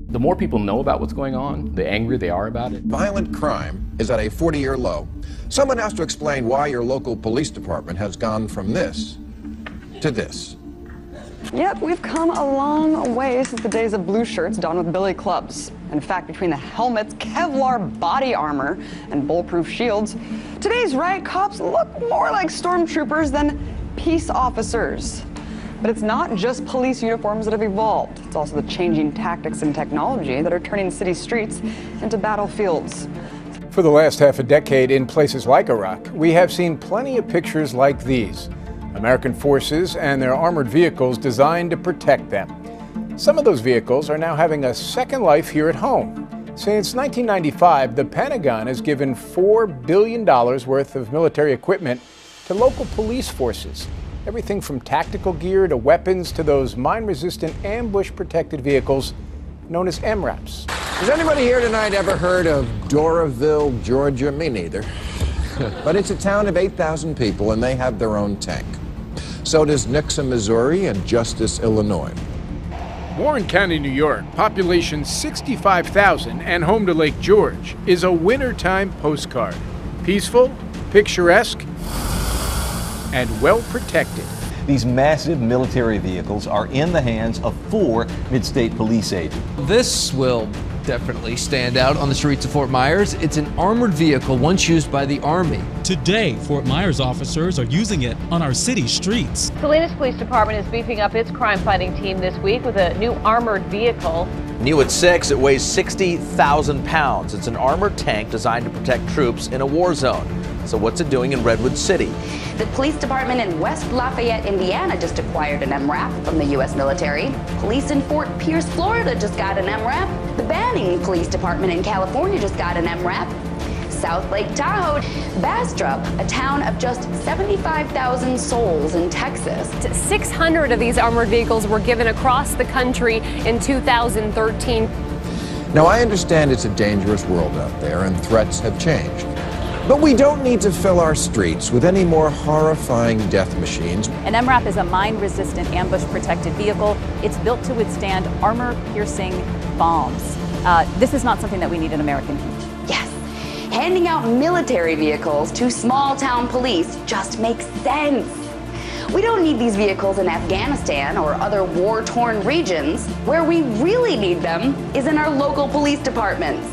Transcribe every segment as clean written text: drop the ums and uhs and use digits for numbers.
The more people know about what's going on, the angrier they are about it. Violent crime is at a 40-year low. Someone has to explain why your local police department has gone from this to this. Yep, we've come a long way since the days of blue shirts donned with billy clubs. In fact, between the helmets, Kevlar body armor, and bulletproof shields, today's riot cops look more like stormtroopers than peace officers. But it's not just police uniforms that have evolved. It's also the changing tactics and technology that are turning city streets into battlefields. For the last half a decade in places like Iraq, we have seen plenty of pictures like these. American forces and their armored vehicles designed to protect them. Some of those vehicles are now having a second life here at home. Since 1995, the Pentagon has given $4 billion worth of military equipment to local police forces. Everything from tactical gear to weapons to those mine-resistant ambush-protected vehicles known as MRAPs. Has anybody here tonight ever heard of Doraville, Georgia? Me neither. But it's a town of 8,000 people, and they have their own tank. So does Nixa, Missouri, and Justice, Illinois. Warren County, New York, population 65,000 and home to Lake George, is a wintertime postcard. Peaceful, picturesque, and well protected. These massive military vehicles are in the hands of 4 mid-state police agents. This will definitely stand out on the streets of Fort Myers. It's an armored vehicle once used by the Army. Today, Fort Myers officers are using it on our city streets. Salinas Police Department is beefing up its crime-fighting team this week with a new armored vehicle. New at 6, it weighs 60,000 pounds. It's an armored tank designed to protect troops in a war zone. So what's it doing in Redwood City? The police department in West Lafayette, Indiana just acquired an MRAP from the U.S. military. Police in Fort Pierce, Florida just got an MRAP. The Banning Police Department in California just got an MRAP. South Lake Tahoe, Bastrop, a town of just 75,000 souls in Texas. 600 of these armored vehicles were given across the country in 2013. Now, I understand it's a dangerous world out there, and threats have changed. But we don't need to fill our streets with any more horrifying death machines. An MRAP is a mine-resistant ambush-protected vehicle. It's built to withstand armor-piercing bombs. This is not something that we need in American communities. Yes, handing out military vehicles to small-town police just makes sense. We don't need these vehicles in Afghanistan or other war-torn regions. Where we really need them is in our local police departments.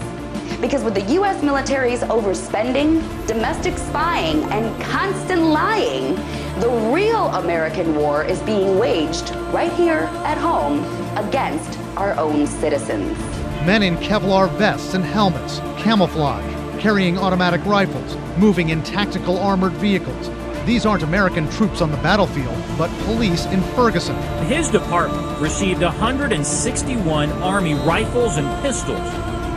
Because with the U.S. military's overspending, domestic spying, and constant lying, the real American war is being waged right here at home against our own citizens. Men in Kevlar vests and helmets, camouflage, carrying automatic rifles, moving in tactical armored vehicles. These aren't American troops on the battlefield, but police in Ferguson. His department received 161 Army rifles and pistols,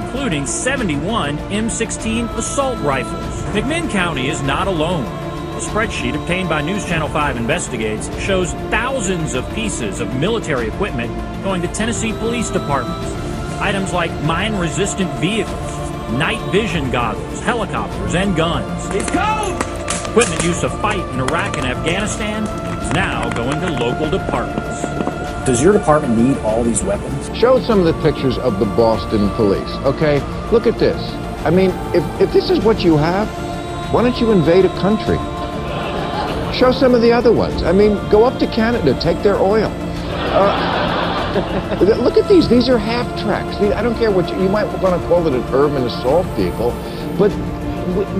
including 71 M16 assault rifles. McMinn County is not alone. A spreadsheet obtained by News Channel 5 Investigates shows thousands of pieces of military equipment going to Tennessee police departments. Items like mine-resistant vehicles, night vision goggles, helicopters, and guns. It's cold! Equipment used to fight in Iraq and Afghanistan is now going to local departments. Does your department need all these weapons? Show some of the pictures of the Boston police, okay? Look at this. I mean, if this is what you have, why don't you invade a country? Show some of the other ones. I mean, go up to Canada, take their oil. Look at these. These are half-tracks. I don't care what you might want to call it, an urban assault vehicle, but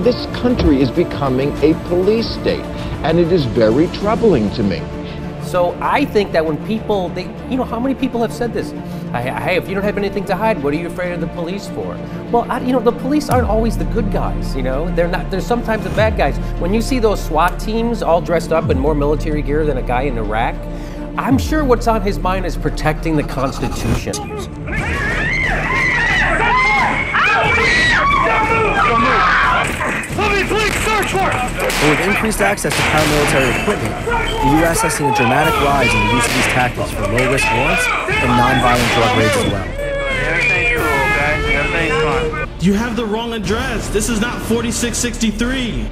this country is becoming a police state, and it is very troubling to me. So I think that when people, how many people have said this? Hey, if you don't have anything to hide, what are you afraid of the police for? Well, the police aren't always the good guys, They're not. They're sometimes the bad guys. When you see those SWAT teams all dressed up in more military gear than a guy in Iraq, I'm sure what's on his mind is protecting the Constitution. But with increased access to paramilitary equipment, the U.S. has seen a dramatic rise in the use of these tactics for low-risk warrants and non-violent drug raids as well. Everything's cool, okay? Everything's fine. You have the wrong address. This is not 4663.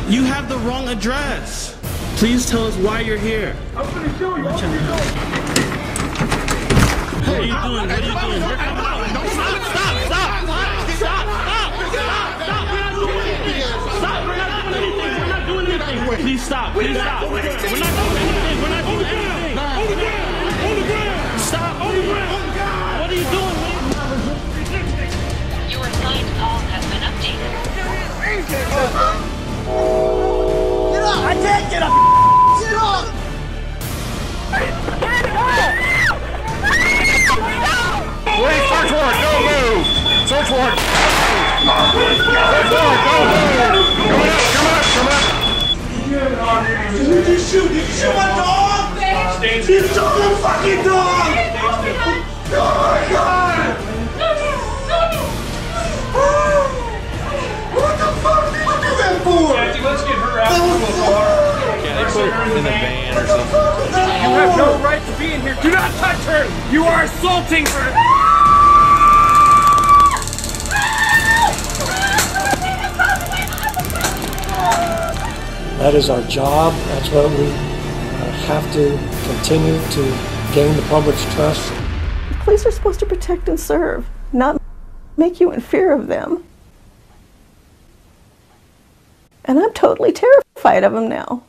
You You have the wrong address. Please tell us why you're here. I'm gonna show you. What are you doing? What are you doing? You're coming out. Stop! We're not doing anything. Please stop. We're not doing anything. Stop. What are you doing, man? Your assigned call has been updated. Get up! I can't get up! Get up! Wait, search warrant, don't move! Search warrant! Search warrant, don't move! Come up! Did you just shoot? Did you shoot my dog? You shot my fucking dog! Oh my god! What the fuck did you do that for? Kathy, let's get her out of the car. Yeah, they put her in the van or something. You have no right to be in here. Do not touch her! You are assaulting her! That is our job. That's what we have to continue to gain the public's trust. Police are supposed to protect and serve, not make you in fear of them. And I'm totally terrified of them now.